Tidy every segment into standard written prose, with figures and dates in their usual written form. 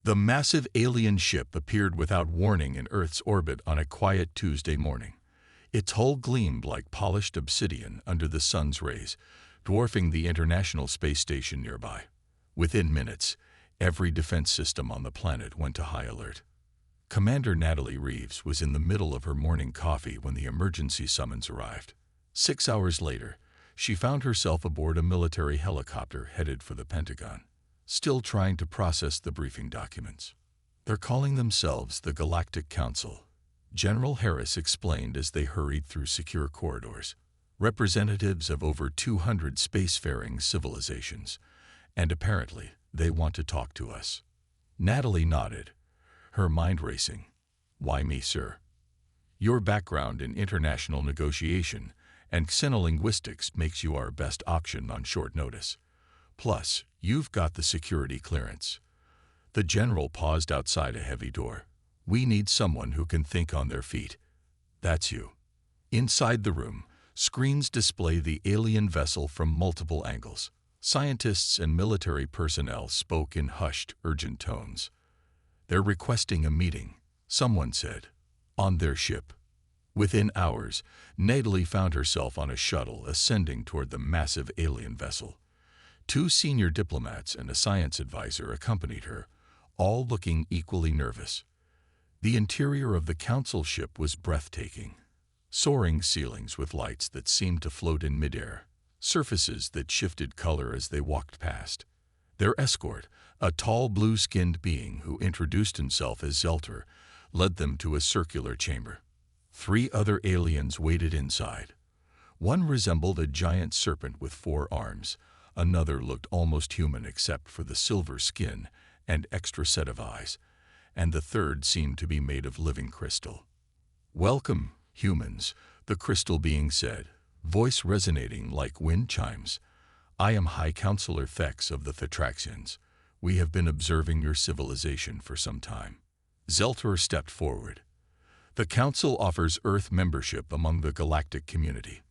The massive alien ship appeared without warning in Earth's orbit on a quiet Tuesday morning. Its hull gleamed like polished obsidian under the sun's rays, dwarfing the International Space Station nearby. Within minutes, every defense system on the planet went to high alert. Commander Natalie Reeves was in the middle of her morning coffee when the emergency summons arrived. 6 hours later, she found herself aboard a military helicopter headed for the Pentagon, still trying to process the briefing documents. "They're calling themselves the Galactic Council," General Harris explained as they hurried through secure corridors. "Representatives of over 200 spacefaring civilizations, and apparently they want to talk to us." Natalie nodded, her mind racing. "Why me, sir? Your background in international negotiation and xenolinguistics makes you our best option on short notice. Plus, you've got the security clearance." The general paused outside a heavy door. "We need someone who can think on their feet. That's you." Inside the room, screens display the alien vessel from multiple angles. Scientists and military personnel spoke in hushed, urgent tones. "They're requesting a meeting," someone said, "on their ship." Within hours, Natalie found herself on a shuttle ascending toward the massive alien vessel. 2 senior diplomats and a science advisor accompanied her, all looking equally nervous. The interior of the council ship was breathtaking. Soaring ceilings with lights that seemed to float in midair, surfaces that shifted color as they walked past. Their escort, a tall blue-skinned being who introduced himself as Zelter, led them to a circular chamber. 3 other aliens waited inside. One resembled a giant serpent with 4 arms. Another looked almost human except for the silver skin and extra set of eyes, and the third seemed to be made of living crystal. "Welcome, humans," the crystal being said, voice resonating like wind chimes. "I am High Counselor Thex of the Thetraxians. We have been observing your civilization for some time." Zelter stepped forward. "The Council offers Earth membership among the galactic community.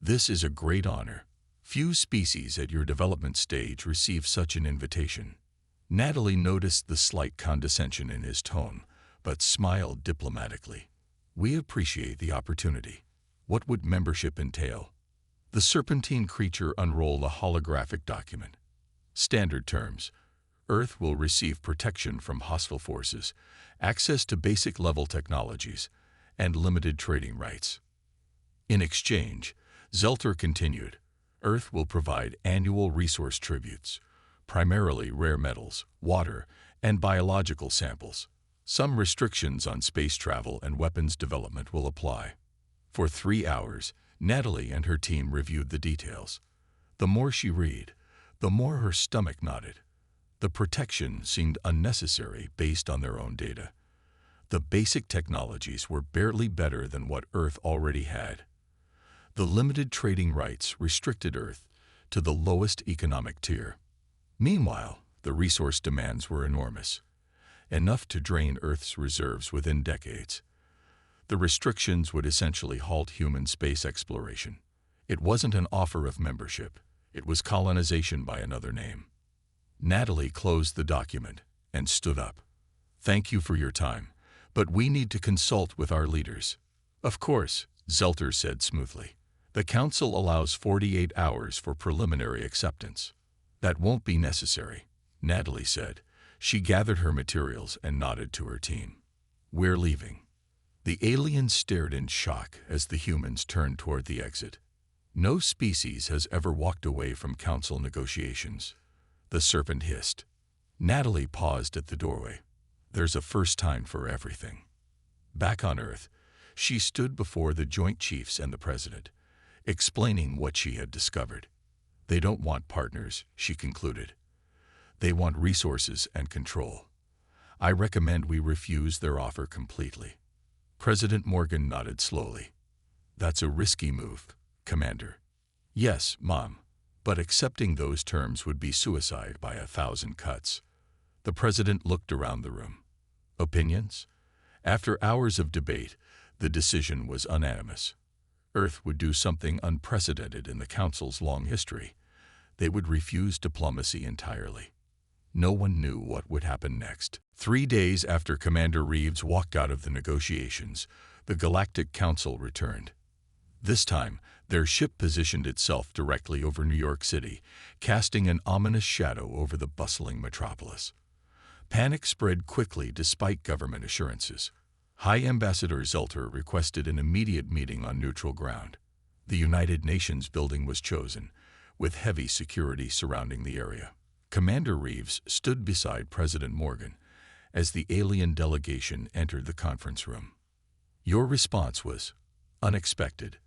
This is a great honor. Few species at your development stage receive such an invitation." Natalie noticed the slight condescension in his tone, but smiled diplomatically. "We appreciate the opportunity. What would membership entail?" The serpentine creature unrolled a holographic document. "Standard terms. Earth will receive protection from hostile forces, access to basic-level technologies, and limited trading rights." In exchange, Zelter continued, "Earth will provide annual resource tributes, primarily rare metals, water, and biological samples. Some restrictions on space travel and weapons development will apply." For 3 hours, Natalie and her team reviewed the details. The more she read, the more her stomach knotted. The protection seemed unnecessary based on their own data. The basic technologies were barely better than what Earth already had. The limited trading rights restricted Earth to the lowest economic tier. Meanwhile, the resource demands were enormous, enough to drain Earth's reserves within decades. The restrictions would essentially halt human space exploration. It wasn't an offer of membership. It was colonization by another name. Natalie closed the document and stood up. "Thank you for your time, but we need to consult with our leaders." "Of course," Zelter said smoothly. "The Council allows 48 hours for preliminary acceptance." "That won't be necessary," Natalie said. She gathered her materials and nodded to her team. "We're leaving." The aliens stared in shock as the humans turned toward the exit. "No species has ever walked away from Council negotiations," the serpent hissed. Natalie paused at the doorway. "There's a first time for everything." Back on Earth, she stood before the Joint Chiefs and the President, explaining what she had discovered. "They don't want partners," she concluded. "They want resources and control. I recommend we refuse their offer completely." President Morgan nodded slowly. "That's a risky move, Commander." "Yes, Mom, but accepting those terms would be suicide by 1,000 cuts." The President looked around the room. Opinions? After hours of debate, the decision was unanimous. Earth would do something unprecedented in the Council's long history. They would refuse diplomacy entirely. No one knew what would happen next. 3 days after Commander Reeves walked out of the negotiations, the Galactic Council returned. This time, their ship positioned itself directly over New York City, casting an ominous shadow over the bustling metropolis. Panic spread quickly despite government assurances. High Ambassador Zelter requested an immediate meeting on neutral ground. The United Nations building was chosen, with heavy security surrounding the area. Commander Reeves stood beside President Morgan as the alien delegation entered the conference room. "Your response was unexpected,"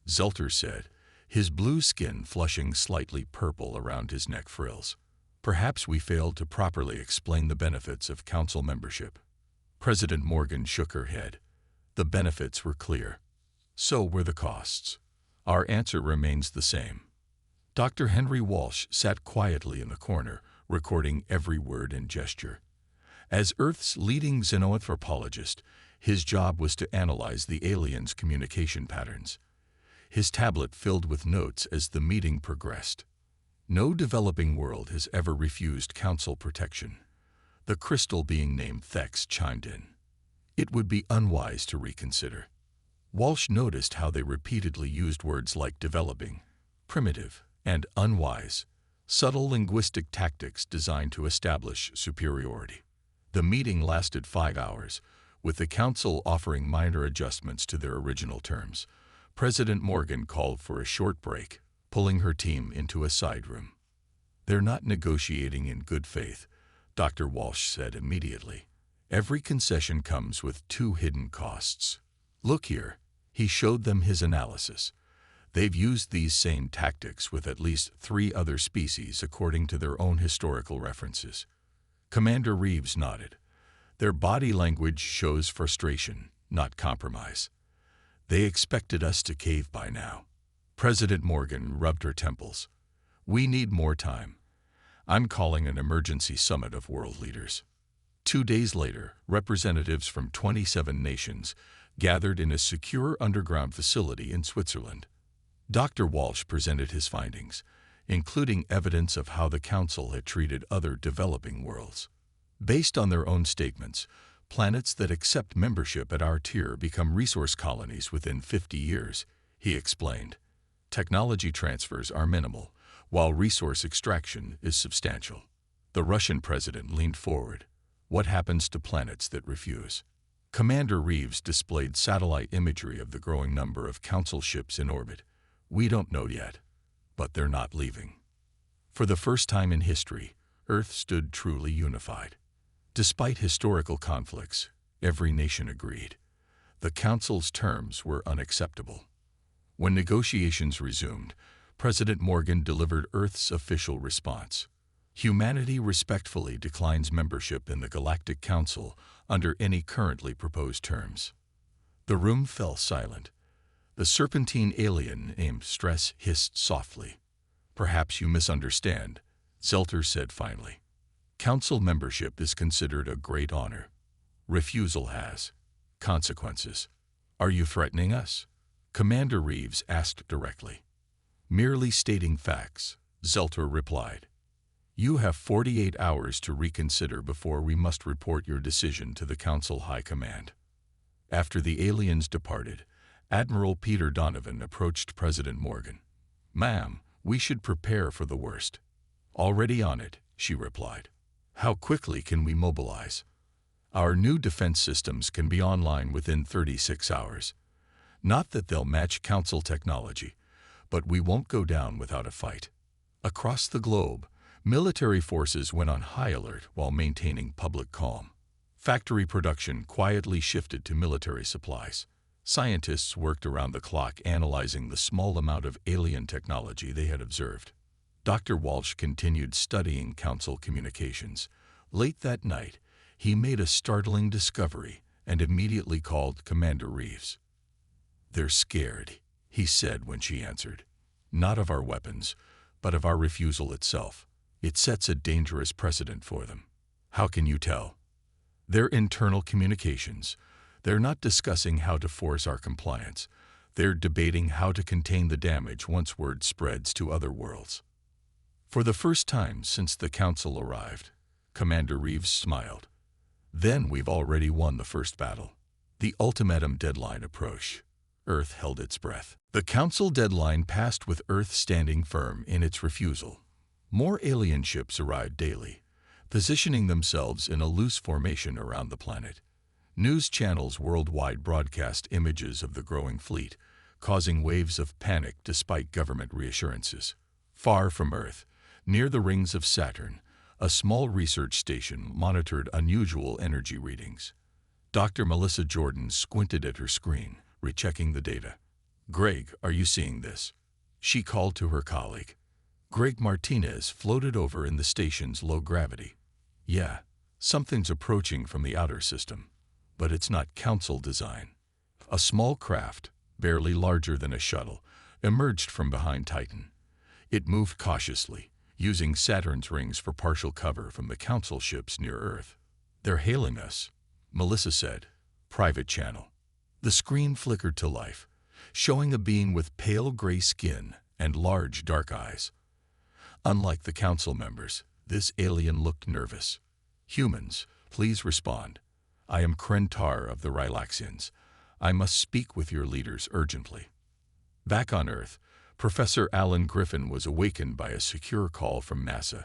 Zelter said, his blue skin flushing slightly purple around his neck frills. "Perhaps we failed to properly explain the benefits of Council membership." President Morgan shook her head. "The benefits were clear. So were the costs. Our answer remains the same." Dr. Henry Walsh sat quietly in the corner, recording every word and gesture. As Earth's leading xenoanthropologist, his job was to analyze the aliens' communication patterns. His tablet filled with notes as the meeting progressed. No developing world has ever refused Council protection. The crystal being named Thex chimed in. "It would be unwise to reconsider." Walsh noticed how they repeatedly used words like developing, primitive, and unwise, subtle linguistic tactics designed to establish superiority. The meeting lasted 5 hours, with the Council offering minor adjustments to their original terms. President Morgan called for a short break, pulling her team into a side room. "They're not negotiating in good faith," Dr. Walsh said immediately. "Every concession comes with 2 hidden costs. Look here." He showed them his analysis. "They've used these same tactics with at least 3 other species according to their own historical references." Commander Reeves nodded. "Their body language shows frustration, not compromise. They expected us to cave by now." President Morgan rubbed her temples. "We need more time. I'm calling an emergency summit of world leaders." 2 days later, representatives from 27 nations gathered in a secure underground facility in Switzerland. Dr. Walsh presented his findings, including evidence of how the Council had treated other developing worlds. Based on their own statements, planets that accept membership at our tier become resource colonies within 50 years, he explained. Technology transfers are minimal, while resource extraction is substantial. The Russian president leaned forward. "What happens to planets that refuse?" Commander Reeves displayed satellite imagery of the growing number of Council ships in orbit. "We don't know yet, but they're not leaving." For the first time in history, Earth stood truly unified. Despite historical conflicts, every nation agreed. The Council's terms were unacceptable. When negotiations resumed, President Morgan delivered Earth's official response. "Humanity respectfully declines membership in the Galactic Council under any currently proposed terms." The room fell silent. The serpentine alien named Stress hissed softly. "Perhaps you misunderstand," Zelter said finally. "Council membership is considered a great honor. Refusal has consequences." "Are you threatening us?" Commander Reeves asked directly. "Merely stating facts," Zelter replied. "You have 48 hours to reconsider before we must report your decision to the Council High Command." After the aliens departed, Admiral Peter Donovan approached President Morgan. "Ma'am, we should prepare for the worst." "Already on it," she replied. "How quickly can we mobilize?" "Our new defense systems can be online within 36 hours. Not that they'll match Council technology, but we won't go down without a fight." Across the globe, military forces went on high alert while maintaining public calm. Factory production quietly shifted to military supplies. Scientists worked around the clock analyzing the small amount of alien technology they had observed. Dr. Walsh continued studying Council communications. Late that night, he made a startling discovery and immediately called Commander Reeves. "They're scared," he said when she answered. "Not of our weapons, but of our refusal itself. It sets a dangerous precedent for them." "How can you tell?" "Their internal communications. They're not discussing how to force our compliance. They're debating how to contain the damage once word spreads to other worlds." For the first time since the Council arrived, Commander Reeves smiled. Then we've already won the first battle. The ultimatum deadline approached. Earth held its breath. The Council deadline passed with Earth standing firm in its refusal. More alien ships arrived daily, positioning themselves in a loose formation around the planet. News channels worldwide broadcast images of the growing fleet, causing waves of panic despite government reassurances. Far from Earth, near the rings of Saturn, a small research station monitored unusual energy readings. Dr. Melissa Jordan squinted at her screen, rechecking the data. "Greg, are you seeing this?" she called to her colleague. Greg Martinez floated over in the station's low gravity. "Yeah, something's approaching from the outer system, but it's not Council design." A small craft, barely larger than a shuttle, emerged from behind Titan. It moved cautiously, using Saturn's rings for partial cover from the Council ships near Earth. "They're hailing us," Melissa said. "Private channel." The screen flickered to life, showing a being with pale gray skin and large dark eyes. Unlike the Council members, this alien looked nervous. "Humans, please respond. I am Krentar of the Rylaxians. I must speak with your leaders urgently." Back on Earth, Professor Alan Griffin was awakened by a secure call from NASA.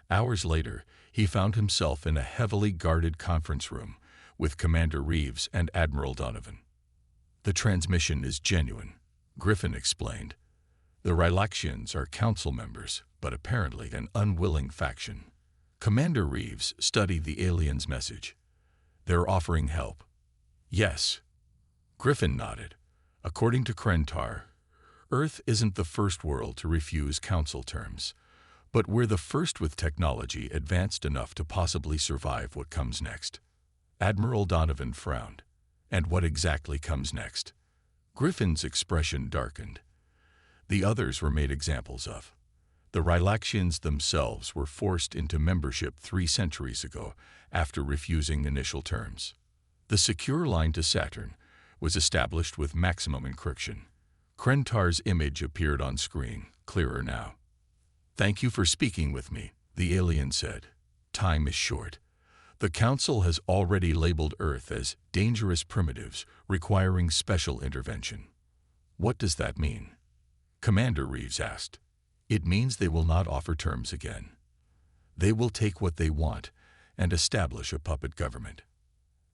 Hours later, he found himself in a heavily guarded conference room with Commander Reeves and Admiral Donovan. "The transmission is genuine," Griffin explained. "The Rylaxians are Council members, but apparently an unwilling faction." Commander Reeves studied the alien's message. "They're offering help." "Yes." Griffin nodded. "According to Krentar, Earth isn't the first world to refuse Council terms, but we're the first with technology advanced enough to possibly survive what comes next." Admiral Donovan frowned. "And what exactly comes next?" Griffin's expression darkened. "The others were made examples of. The Rylaxians themselves were forced into membership 3 centuries ago after refusing initial terms. The secure line to Saturn was established with maximum encryption." Krentar's image appeared on screen, clearer now. "Thank you for speaking with me," the alien said. "Time is short. The Council has already labeled Earth as dangerous primitives requiring special intervention." "What does that mean?" Commander Reeves asked. "It means they will not offer terms again. They will take what they want and establish a puppet government."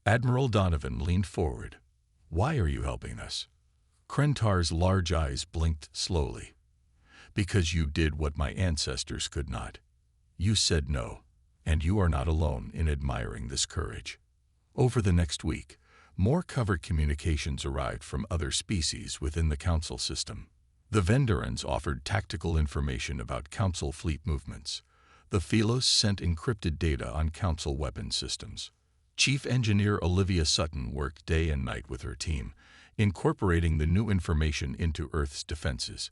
Admiral Donovan leaned forward. "Why are you helping us?" Krentar's large eyes blinked slowly. "Because you did what my ancestors could not. You said no, and you are not alone in admiring this courage." Over the next week, more covert communications arrived from other species within the Council system. The Vendorans offered tactical information about Council fleet movements. The Philos sent encrypted data on Council weapon systems. Chief Engineer Olivia Sutton worked day and night with her team, incorporating the new information into Earth's defenses.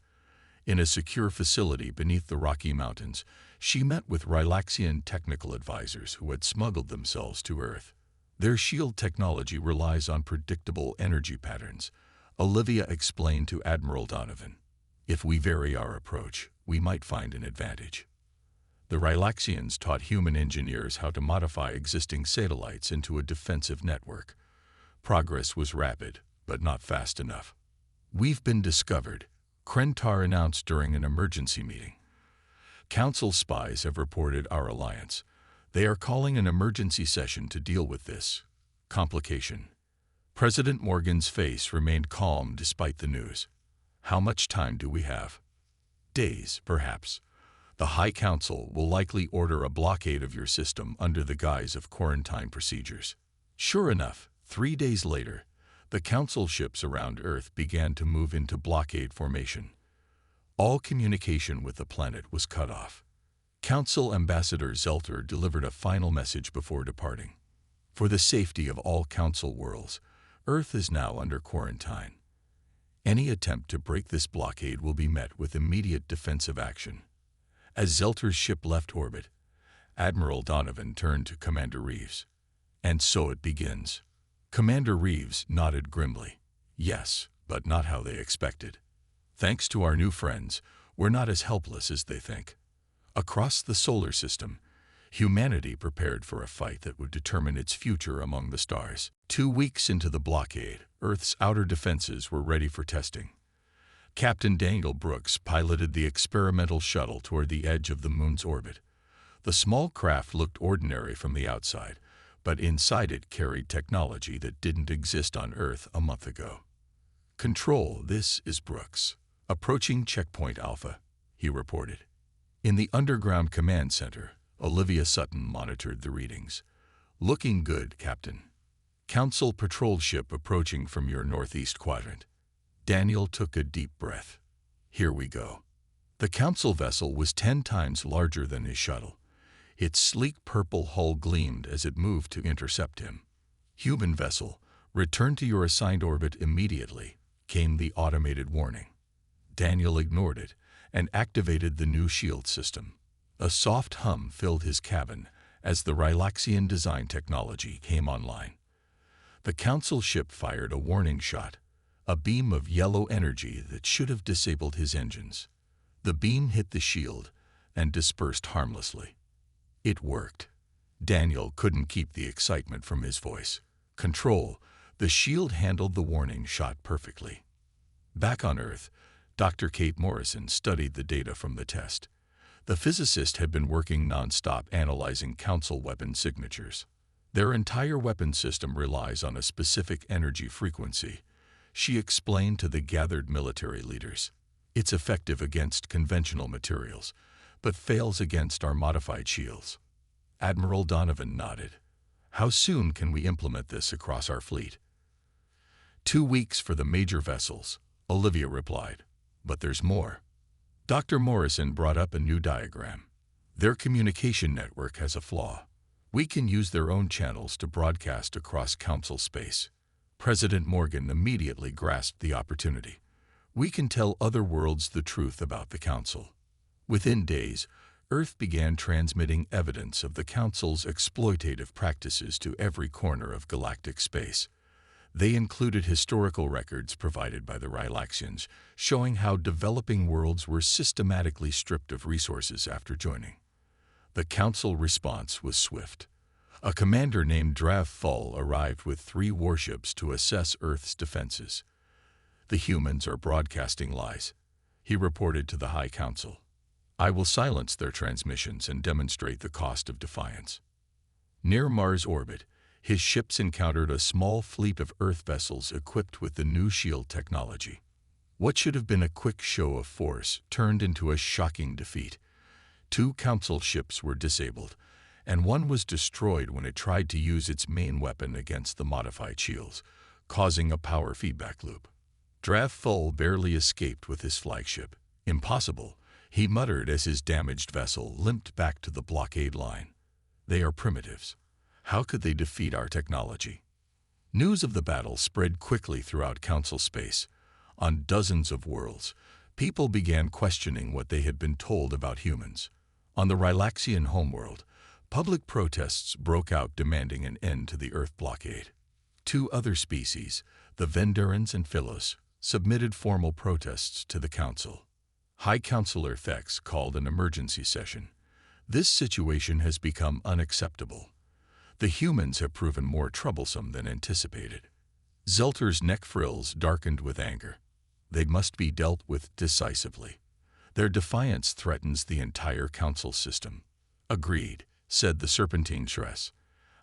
In a secure facility beneath the Rocky Mountains, she met with Rylaxian technical advisors who had smuggled themselves to Earth. Their shield technology relies on predictable energy patterns, Olivia explained to Admiral Donovan. "If we vary our approach, we might find an advantage." The Rylaxians taught human engineers how to modify existing satellites into a defensive network. Progress was rapid, but not fast enough. "We've been discovered," Krentar announced during an emergency meeting. "Council spies have reported our alliance. They are calling an emergency session to deal with this complication." President Morgan's face remained calm despite the news. "How much time do we have?" "Days, perhaps. The High Council will likely order a blockade of your system under the guise of quarantine procedures." Sure enough, 3 days later, the Council ships around Earth began to move into blockade formation. All communication with the planet was cut off. Council Ambassador Zelter delivered a final message before departing. "For the safety of all Council worlds, Earth is now under quarantine. Any attempt to break this blockade will be met with immediate defensive action." As Zelter's ship left orbit, Admiral Donovan turned to Commander Reeves. "And so it begins." Commander Reeves nodded grimly. "Yes, but not how they expected. Thanks to our new friends, we're not as helpless as they think. Across the solar system, Humanity prepared for a fight that would determine its future among the stars. 2 weeks into the blockade, Earth's outer defenses were ready for testing. Captain Daniel Brooks piloted the experimental shuttle toward the edge of the moon's orbit. The small craft looked ordinary from the outside, but inside it carried technology that didn't exist on Earth a month ago. "Control, this is Brooks. Approaching checkpoint Alpha," he reported. In the underground command center, Olivia Sutton monitored the readings. "Looking good, Captain. Council patrol ship approaching from your northeast quadrant." Daniel took a deep breath. "Here we go." The Council vessel was 10 times larger than his shuttle. Its sleek purple hull gleamed as it moved to intercept him. "Human vessel, return to your assigned orbit immediately," came the automated warning. Daniel ignored it and activated the new shield system. A soft hum filled his cabin as the Rylaxian design technology came online. The Council ship fired a warning shot, a beam of yellow energy that should have disabled his engines. The beam hit the shield and dispersed harmlessly. It worked. Daniel couldn't keep the excitement from his voice. "Control, the shield handled the warning shot perfectly." Back on Earth, Dr. Kate Morrison studied the data from the test. The physicist had been working non-stop analyzing Council weapon signatures. Their entire weapon system relies on a specific energy frequency, she explained to the gathered military leaders. "It's effective against conventional materials, but fails against our modified shields." Admiral Donovan nodded. "How soon can we implement this across our fleet?" 2 weeks for the major vessels," Olivia replied. "But there's more." Dr. Morrison brought up a new diagram. "Their communication network has a flaw. We can use their own channels to broadcast across Council space." President Morgan immediately grasped the opportunity. "We can tell other worlds the truth about the Council." Within days, Earth began transmitting evidence of the Council's exploitative practices to every corner of galactic space. They included historical records provided by the Rylaxians, showing how developing worlds were systematically stripped of resources after joining. The Council response was swift. A commander named Drav Full arrived with 3 warships to assess Earth's defenses. "The humans are broadcasting lies," he reported to the High Council. "I will silence their transmissions and demonstrate the cost of defiance." Near Mars' orbit, his ships encountered a small fleet of Earth vessels equipped with the new shield technology. What should have been a quick show of force turned into a shocking defeat. 2 Council ships were disabled, and one was destroyed when it tried to use its main weapon against the modified shields, causing a power feedback loop. Drav Full barely escaped with his flagship. "Impossible," he muttered as his damaged vessel limped back to the blockade line. "They are primitives. How could they defeat our technology?" News of the battle spread quickly throughout Council space. On dozens of worlds, people began questioning what they had been told about humans. On the Rylaxian homeworld, public protests broke out demanding an end to the Earth blockade. 2 other species, the Venderans and Philos, submitted formal protests to the Council. High Councilor Thex called an emergency session. "This situation has become unacceptable. The humans have proven more troublesome than anticipated." Zelter's neck frills darkened with anger. "They must be dealt with decisively. Their defiance threatens the entire Council system." "Agreed," said the Serpentine Shress.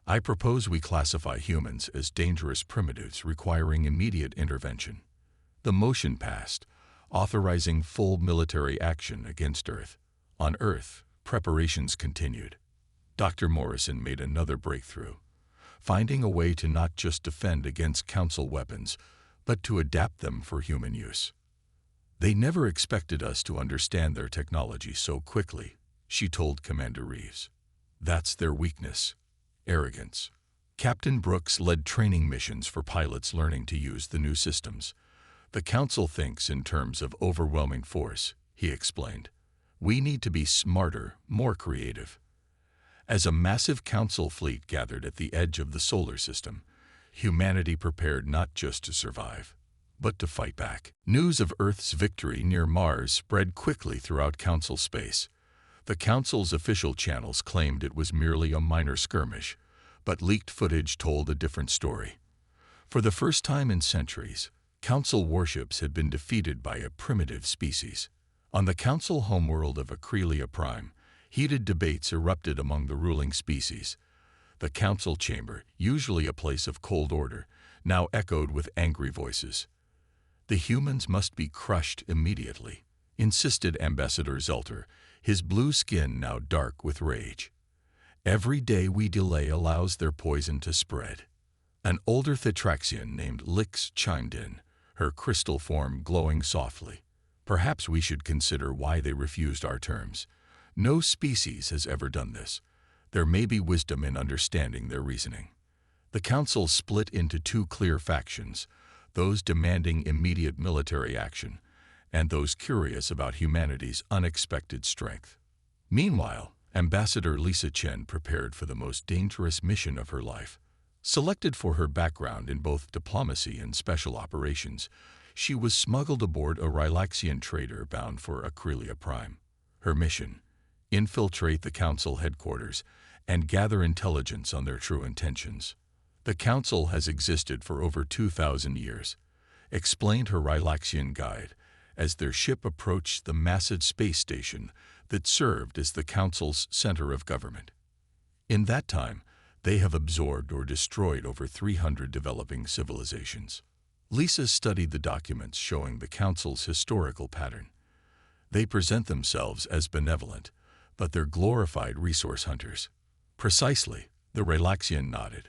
"I propose we classify humans as dangerous primitives requiring immediate intervention." The motion passed, authorizing full military action against Earth. On Earth, preparations continued. Dr. Morrison made another breakthrough, finding a way to not just defend against Council weapons, but to adapt them for human use. "They never expected us to understand their technology so quickly," she told Commander Reeves. "That's their weakness, arrogance." Captain Brooks led training missions for pilots learning to use the new systems. "The Council thinks in terms of overwhelming force," he explained. "We need to be smarter, more creative." As a massive Council fleet gathered at the edge of the solar system, humanity prepared not just to survive, but to fight back. News of Earth's victory near Mars spread quickly throughout Council space. The Council's official channels claimed it was merely a minor skirmish, but leaked footage told a different story. For the first time in centuries, Council warships had been defeated by a primitive species. On the Council homeworld of Acrelia Prime, heated debates erupted among the ruling species. The Council chamber, usually a place of cold order, now echoed with angry voices. The humans must be crushed immediately, insisted Ambassador Zelter, his blue skin now dark with rage. Every day we delay allows their poison to spread. An older Thetraxian named Lix chimed in, her crystal form glowing softly. Perhaps we should consider why they refused our terms. No species has ever done this. There may be wisdom in understanding their reasoning. The Council split into two clear factions, those demanding immediate military action, and those curious about humanity's unexpected strength. Meanwhile, Ambassador Lisa Chen prepared for the most dangerous mission of her life. Selected for her background in both diplomacy and special operations, she was smuggled aboard a Rylaxian trader bound for Acrelia Prime. Her mission: infiltrate the Council headquarters and gather intelligence on their true intentions. The Council has existed for over 2,000 years, explained her Rylaxian guide, as their ship approached the massive space station that served as the Council's center of government. In that time, they have absorbed or destroyed over 300 developing civilizations. Lisa studied the documents showing the Council's historical pattern. They present themselves as benevolent, but they're glorified resource hunters. Precisely, the Rylaxian nodded.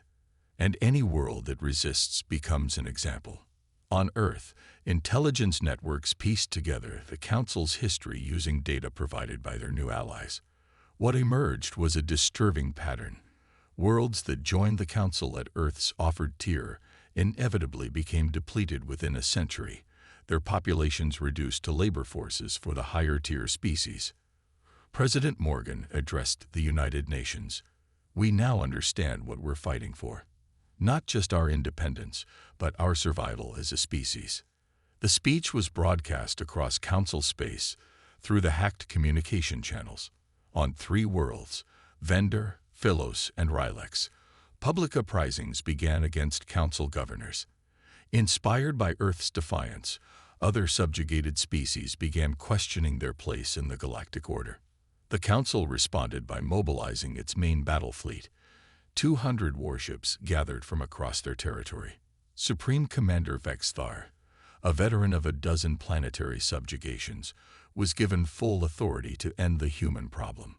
And any world that resists becomes an example. On Earth, intelligence networks pieced together the Council's history using data provided by their new allies. What emerged was a disturbing pattern. Worlds that joined the Council at Earth's offered tier inevitably became depleted within a century, their populations reduced to labor forces for the higher-tier species. President Morgan addressed the United Nations. We now understand what we're fighting for. Not just our independence, but our survival as a species. The speech was broadcast across Council space through the hacked communication channels. On 3 worlds, Vendor, Philos, and Rylex, public uprisings began against Council governors. Inspired by Earth's defiance, other subjugated species began questioning their place in the galactic order. The Council responded by mobilizing its main battle fleet. 200 warships gathered from across their territory. Supreme Commander Vexthar, a veteran of a dozen planetary subjugations, was given full authority to end the human problem.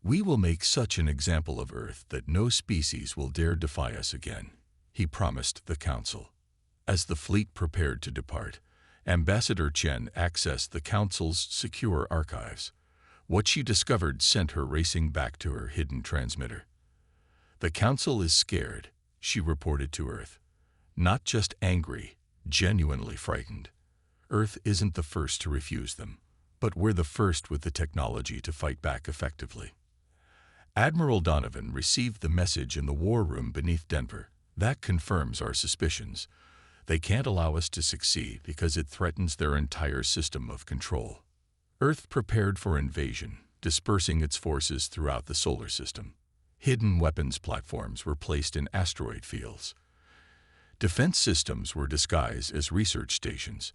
We will make such an example of Earth that no species will dare defy us again, he promised the Council. As the fleet prepared to depart, Ambassador Chen accessed the Council's secure archives. What she discovered sent her racing back to her hidden transmitter. The Council is scared, she reported to Earth. Not just angry, genuinely frightened. Earth isn't the first to refuse them, but we're the first with the technology to fight back effectively. Admiral Donovan received the message in the war room beneath Denver. That confirms our suspicions. They can't allow us to succeed because it threatens their entire system of control. Earth prepared for invasion, dispersing its forces throughout the solar system. Hidden weapons platforms were placed in asteroid fields. Defense systems were disguised as research stations.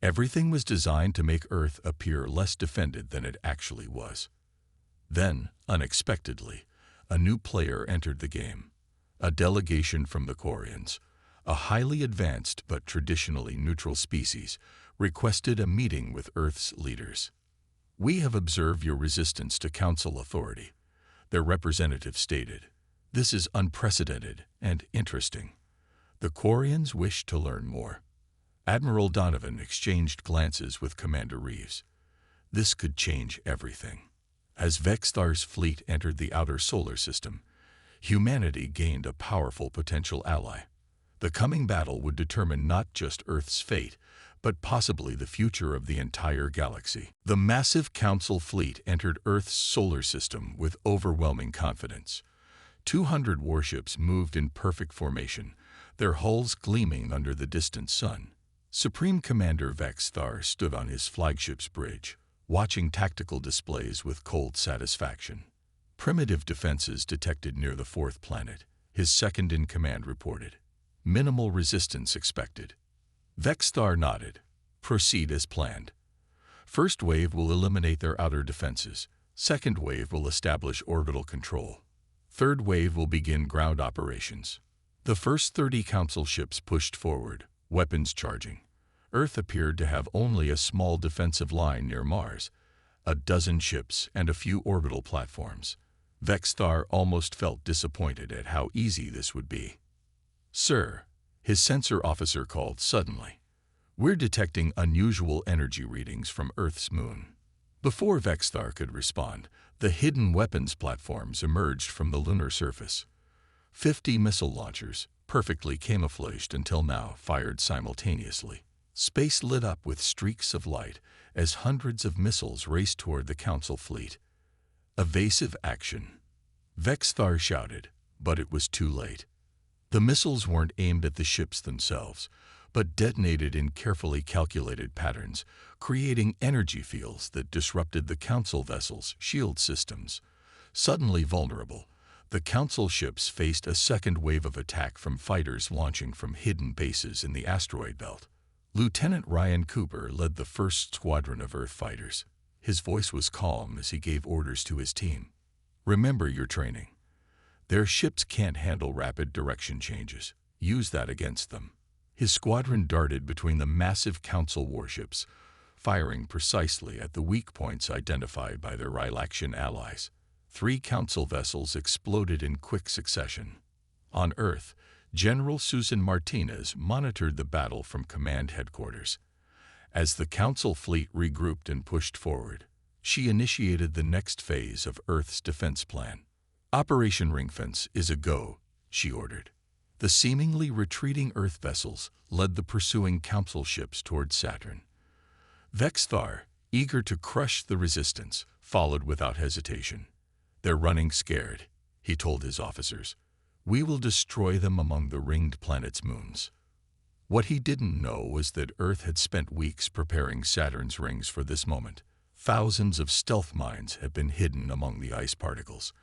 Everything was designed to make Earth appear less defended than it actually was. Then, unexpectedly, a new player entered the game. A delegation from the Quarians, a highly advanced but traditionally neutral species, requested a meeting with Earth's leaders. We have observed your resistance to Council authority, their representative stated. This is unprecedented and interesting. The Quarians wish to learn more. Admiral Donovan exchanged glances with Commander Reeves. This could change everything. As Vexthar's fleet entered the outer solar system, humanity gained a powerful potential ally. The coming battle would determine not just Earth's fate, but possibly the future of the entire galaxy. The massive Council fleet entered Earth's solar system with overwhelming confidence. 200 warships moved in perfect formation, their hulls gleaming under the distant sun. Supreme Commander Vexthar stood on his flagship's bridge, watching tactical displays with cold satisfaction. Primitive defenses detected near the fourth planet, his second-in-command reported. Minimal resistance expected. Vexthar nodded. Proceed as planned. First wave will eliminate their outer defenses. Second wave will establish orbital control. Third wave will begin ground operations. The first 30 Council ships pushed forward, weapons charging. Earth appeared to have only a small defensive line near Mars, a dozen ships and a few orbital platforms. Vexthar almost felt disappointed at how easy this would be. "Sir," his sensor officer called suddenly, "we're detecting unusual energy readings from Earth's moon." Before Vexthar could respond, the hidden weapons platforms emerged from the lunar surface. 50 missile launchers, perfectly camouflaged until now, fired simultaneously. Space lit up with streaks of light as hundreds of missiles raced toward the Council fleet. Evasive action. Vexthar shouted, but it was too late. The missiles weren't aimed at the ships themselves, but detonated in carefully calculated patterns, creating energy fields that disrupted the Council vessels' shield systems. Suddenly vulnerable, the Council ships faced a second wave of attack from fighters launching from hidden bases in the asteroid belt. Lieutenant Ryan Cooper led the first squadron of Earth fighters. His voice was calm as he gave orders to his team. "Remember your training. Their ships can't handle rapid direction changes. Use that against them." His squadron darted between the massive Council warships, firing precisely at the weak points identified by their Rylaxian allies. 3 Council vessels exploded in quick succession. On Earth, General Susan Martinez monitored the battle from command headquarters. As the Council fleet regrouped and pushed forward, she initiated the next phase of Earth's defense plan. "Operation Ringfence is a go," she ordered. The seemingly retreating Earth vessels led the pursuing Council ships toward Saturn. Vexthar, eager to crush the resistance, followed without hesitation. "They're running scared," he told his officers. "We will destroy them among the ringed planet's moons." What he didn't know was that Earth had spent weeks preparing Saturn's rings for this moment. Thousands of stealth mines had been hidden among the ice particles.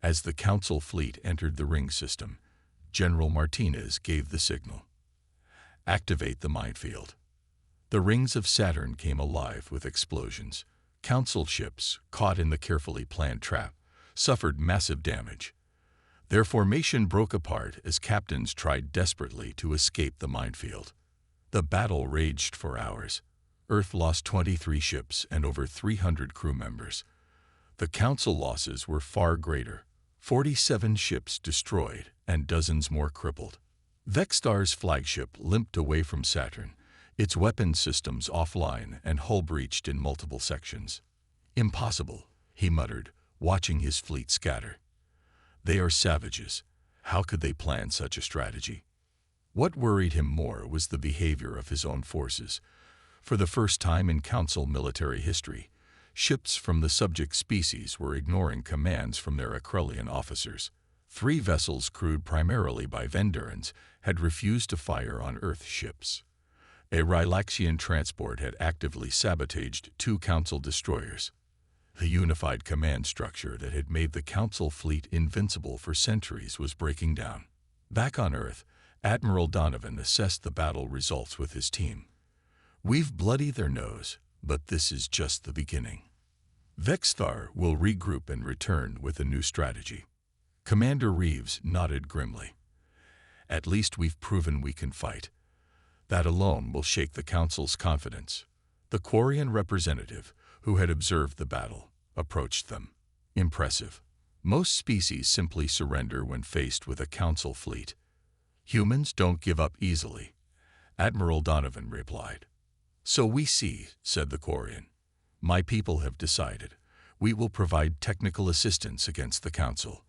As the Council fleet entered the ring system, General Martinez gave the signal. "Activate the minefield." The rings of Saturn came alive with explosions. Council ships, caught in the carefully planned trap, suffered massive damage. Their formation broke apart as captains tried desperately to escape the minefield. The battle raged for hours. Earth lost 23 ships and over 300 crew members. The Council losses were far greater. 47 ships destroyed and dozens more crippled. Vexthar's flagship limped away from Saturn, its weapon systems offline and hull breached in multiple sections. "Impossible," he muttered, watching his fleet scatter. "They are savages. How could they plan such a strategy?" What worried him more was the behavior of his own forces. For the first time in Council military history, ships from the subject species were ignoring commands from their Akrelian officers. 3 vessels crewed primarily by Vendurans had refused to fire on Earth ships. A Rylaxian transport had actively sabotaged 2 Council destroyers. The unified command structure that had made the Council fleet invincible for centuries was breaking down. Back on Earth, Admiral Donovan assessed the battle results with his team. "We've bloodied their nose, but this is just the beginning. Vexthar will regroup and return with a new strategy." Commander Reeves nodded grimly. "At least we've proven we can fight. That alone will shake the Council's confidence." The Quarian representative, who had observed the battle, approached them. "Impressive. Most species simply surrender when faced with a Council fleet. Humans don't give up easily," Admiral Donovan replied. "So we see," said the Quarian. "My people have decided. We will provide technical assistance against the Council.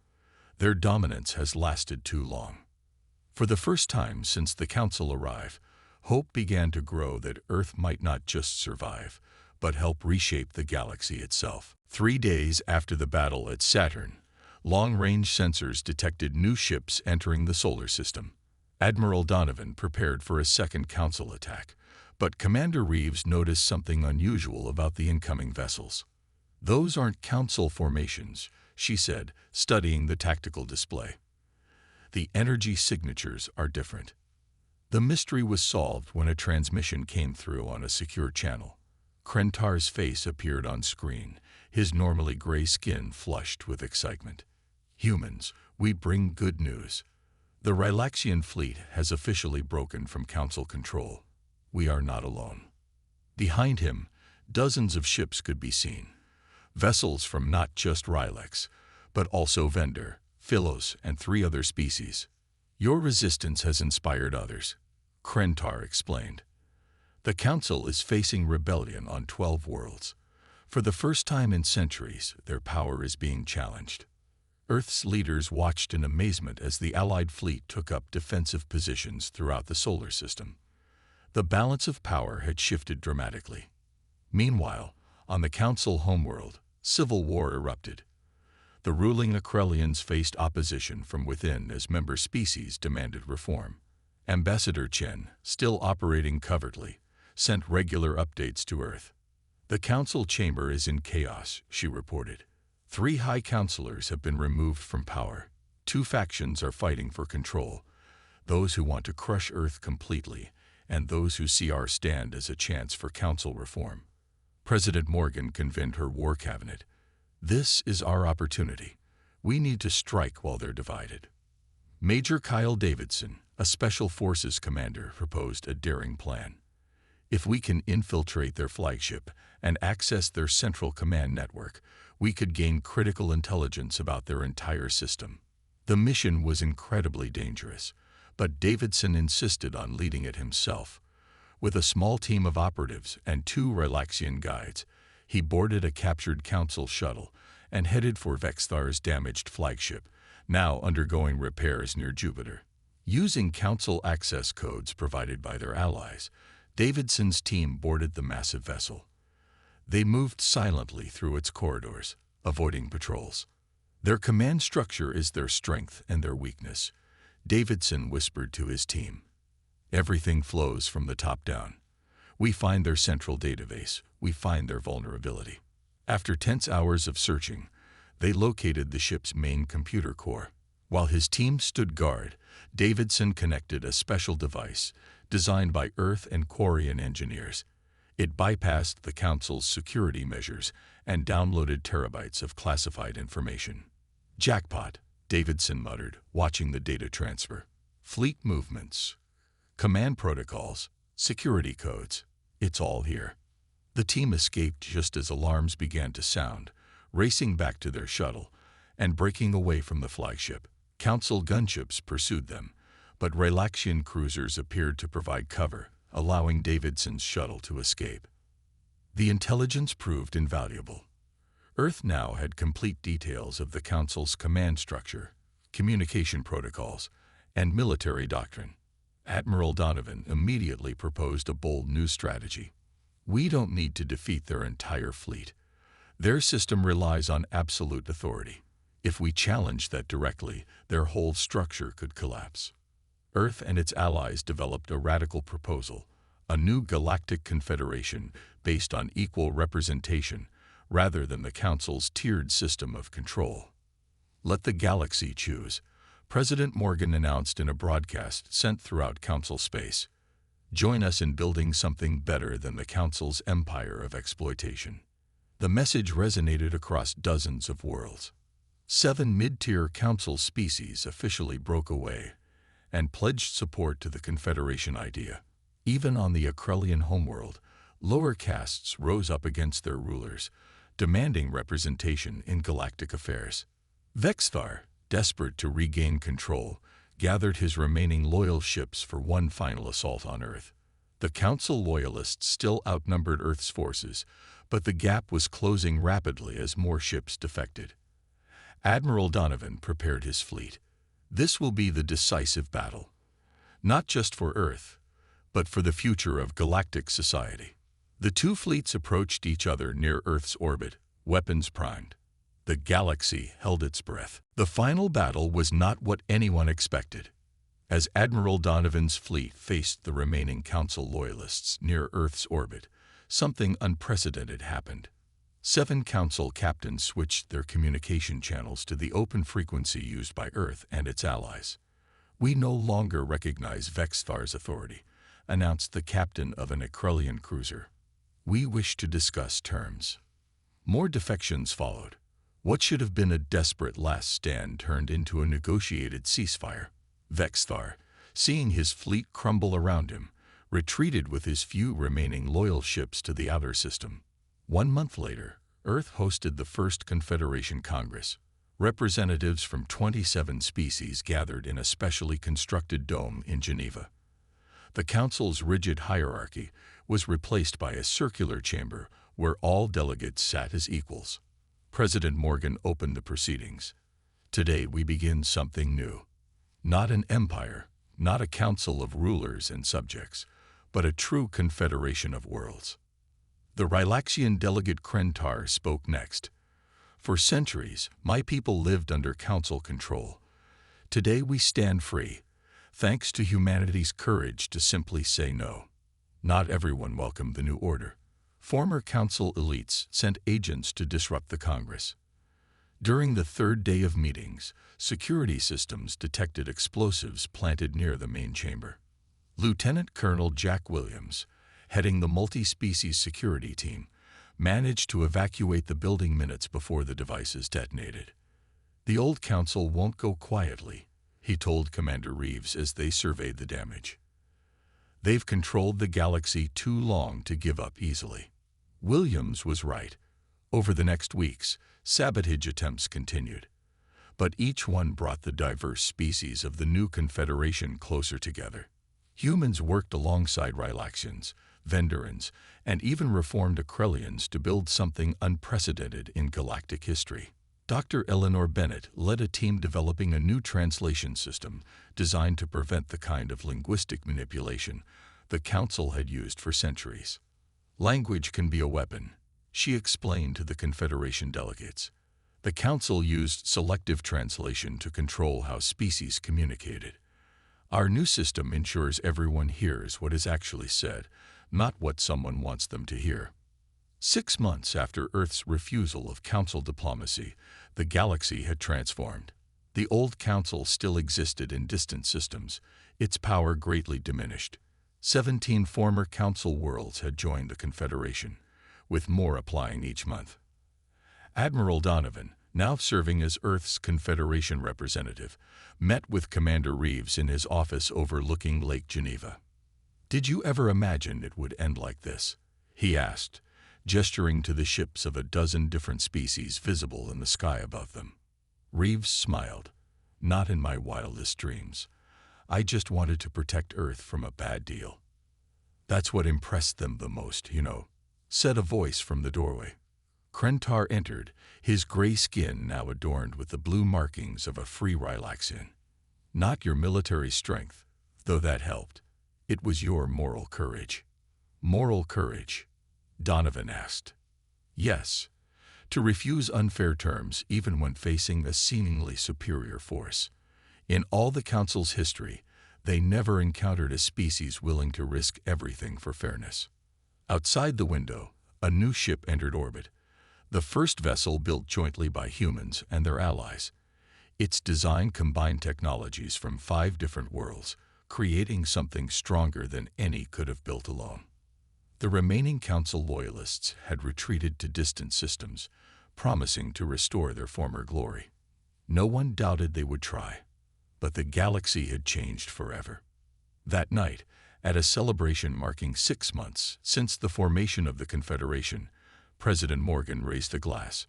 Their dominance has lasted too long." For the first time since the Council arrived, hope began to grow that Earth might not just survive, but help reshape the galaxy itself. 3 days after the battle at Saturn, long-range sensors detected new ships entering the solar system. Admiral Donovan prepared for a second council attack, but Commander Reeves noticed something unusual about the incoming vessels. "Those aren't council formations," she said, studying the tactical display. "The energy signatures are different." The mystery was solved when a transmission came through on a secure channel. Krentar's face appeared on screen, his normally gray skin flushed with excitement. "Humans, we bring good news. The Rylaxian fleet has officially broken from Council control. We are not alone." Behind him, dozens of ships could be seen. Vessels from not just Rylax, but also Vendor, Philos, and 3 other species. "Your resistance has inspired others," Krentar explained. "The Council is facing rebellion on 12 worlds. For the first time in centuries, their power is being challenged." Earth's leaders watched in amazement as the Allied fleet took up defensive positions throughout the solar system. The balance of power had shifted dramatically. Meanwhile, on the Council homeworld, civil war erupted. The ruling Akrelians faced opposition from within as member species demanded reform. Ambassador Chen, still operating covertly, sent regular updates to Earth. "The Council chamber is in chaos," she reported. 3 high councilors have been removed from power. 2 factions are fighting for control, those who want to crush Earth completely, and those who see our stand as a chance for council reform. President Morgan convened her war cabinet. "This is our opportunity. We need to strike while they're divided." Major Kyle Davidson, a Special Forces commander, proposed a daring plan. "If we can infiltrate their flagship and access their central command network, we could gain critical intelligence about their entire system." The mission was incredibly dangerous, but Davidson insisted on leading it himself. With a small team of operatives and 2 Rylaxian guides, he boarded a captured Council shuttle and headed for Vexthar's damaged flagship, now undergoing repairs near Jupiter. Using Council access codes provided by their allies, Davidson's team boarded the massive vessel. They moved silently through its corridors, avoiding patrols. "Their command structure is their strength and their weakness," Davidson whispered to his team. "Everything flows from the top down. We find their central database, we find their vulnerability." After tense hours of searching, they located the ship's main computer core. While his team stood guard, Davidson connected a special device designed by Earth and Quarian engineers. It bypassed the Council's security measures and downloaded terabytes of classified information. "Jackpot," Davidson muttered, watching the data transfer. "Fleet movements, command protocols, security codes. It's all here." The team escaped just as alarms began to sound, racing back to their shuttle and breaking away from the flagship. Council gunships pursued them, but Rylaxian cruisers appeared to provide cover, allowing Davidson's shuttle to escape. The intelligence proved invaluable. Earth now had complete details of the Council's command structure, communication protocols, and military doctrine. Admiral Donovan immediately proposed a bold new strategy. "We don't need to defeat their entire fleet. Their system relies on absolute authority. If we challenge that directly, their whole structure could collapse." Earth and its allies developed a radical proposal, a new galactic confederation based on equal representation rather than the Council's tiered system of control. "Let the galaxy choose," President Morgan announced in a broadcast sent throughout Council space. "Join us in building something better than the Council's empire of exploitation." The message resonated across dozens of worlds. 7 mid-tier Council species officially broke away and pledged support to the Confederation idea. Even on the Akrelian homeworld, lower castes rose up against their rulers, demanding representation in galactic affairs. Vexthar, desperate to regain control, gathered his remaining loyal ships for one final assault on Earth. The Council loyalists still outnumbered Earth's forces, but the gap was closing rapidly as more ships defected. Admiral Donovan prepared his fleet. This will be the decisive battle, not just for Earth, but for the future of galactic society. The 2 fleets approached each other near Earth's orbit, weapons primed. The galaxy held its breath. The final battle was not what anyone expected. As Admiral Donovan's fleet faced the remaining Council loyalists near Earth's orbit, something unprecedented happened. 7 Council captains switched their communication channels to the open frequency used by Earth and its allies. "We no longer recognize Vexthar's authority," announced the captain of an Ekrelian cruiser. "We wish to discuss terms." More defections followed. What should have been a desperate last stand turned into a negotiated ceasefire. Vexthar, seeing his fleet crumble around him, retreated with his few remaining loyal ships to the outer system. 1 month later, Earth hosted the first Confederation Congress. Representatives from 27 species gathered in a specially constructed dome in Geneva. The Council's rigid hierarchy was replaced by a circular chamber where all delegates sat as equals. President Morgan opened the proceedings. "Today we begin something new. Not an empire, not a council of rulers and subjects, but a true confederation of worlds." The Rylaxian delegate Krentar spoke next. "For centuries, my people lived under council control. Today we stand free, thanks to humanity's courage to simply say no." Not everyone welcomed the new order. Former council elites sent agents to disrupt the Congress. During the 3rd day of meetings, security systems detected explosives planted near the main chamber. Lieutenant Colonel Jack Williams, heading the multi-species security team, managed to evacuate the building minutes before the devices detonated. "The old council won't go quietly," he told Commander Reeves as they surveyed the damage. "They've controlled the galaxy too long to give up easily." Williams was right. Over the next weeks, sabotage attempts continued. But each one brought the diverse species of the new Confederation closer together. Humans worked alongside Rylaxians, Vendorans, and even reformed Ekrelians to build something unprecedented in galactic history. Dr. Eleanor Bennett led a team developing a new translation system designed to prevent the kind of linguistic manipulation the Council had used for centuries. "Language can be a weapon," she explained to the Confederation delegates. The Council used selective translation to control how species communicated. "Our new system ensures everyone hears what is actually said, not what someone wants them to hear." 6 months after Earth's refusal of Council diplomacy, the galaxy had transformed. The old Council still existed in distant systems, its power greatly diminished. 17 former Council worlds had joined the Confederation, with more applying each month. Admiral Donovan, now serving as Earth's Confederation representative, met with Commander Reeves in his office overlooking Lake Geneva. "Did you ever imagine it would end like this?" he asked, gesturing to the ships of a dozen different species visible in the sky above them. Reeves smiled. "Not in my wildest dreams. I just wanted to protect Earth from a bad deal." "That's what impressed them the most, you know," said a voice from the doorway. Krentar entered, his gray skin now adorned with the blue markings of a free Rylaxian. "Not your military strength, though that helped. It was your moral courage." "Moral courage?" Donovan asked. "Yes, to refuse unfair terms even when facing a seemingly superior force. In all the Council's history, they never encountered a species willing to risk everything for fairness." Outside the window, a new ship entered orbit, the first vessel built jointly by humans and their allies. Its design combined technologies from 5 different worlds, creating something stronger than any could have built alone. The remaining Council loyalists had retreated to distant systems, promising to restore their former glory. No one doubted they would try, but the galaxy had changed forever. That night, at a celebration marking 6 months since the formation of the Confederation, President Morgan raised a glass.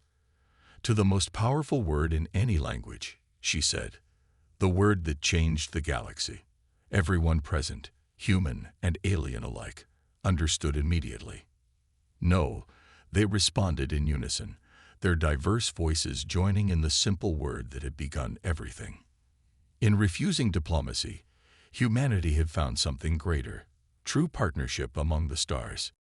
"To the most powerful word in any language," she said, "the word that changed the galaxy." Everyone present, human and alien alike, understood immediately. "No," they responded in unison, their diverse voices joining in the simple word that had begun everything. In refusing diplomacy, humanity had found something greater, true partnership among the stars.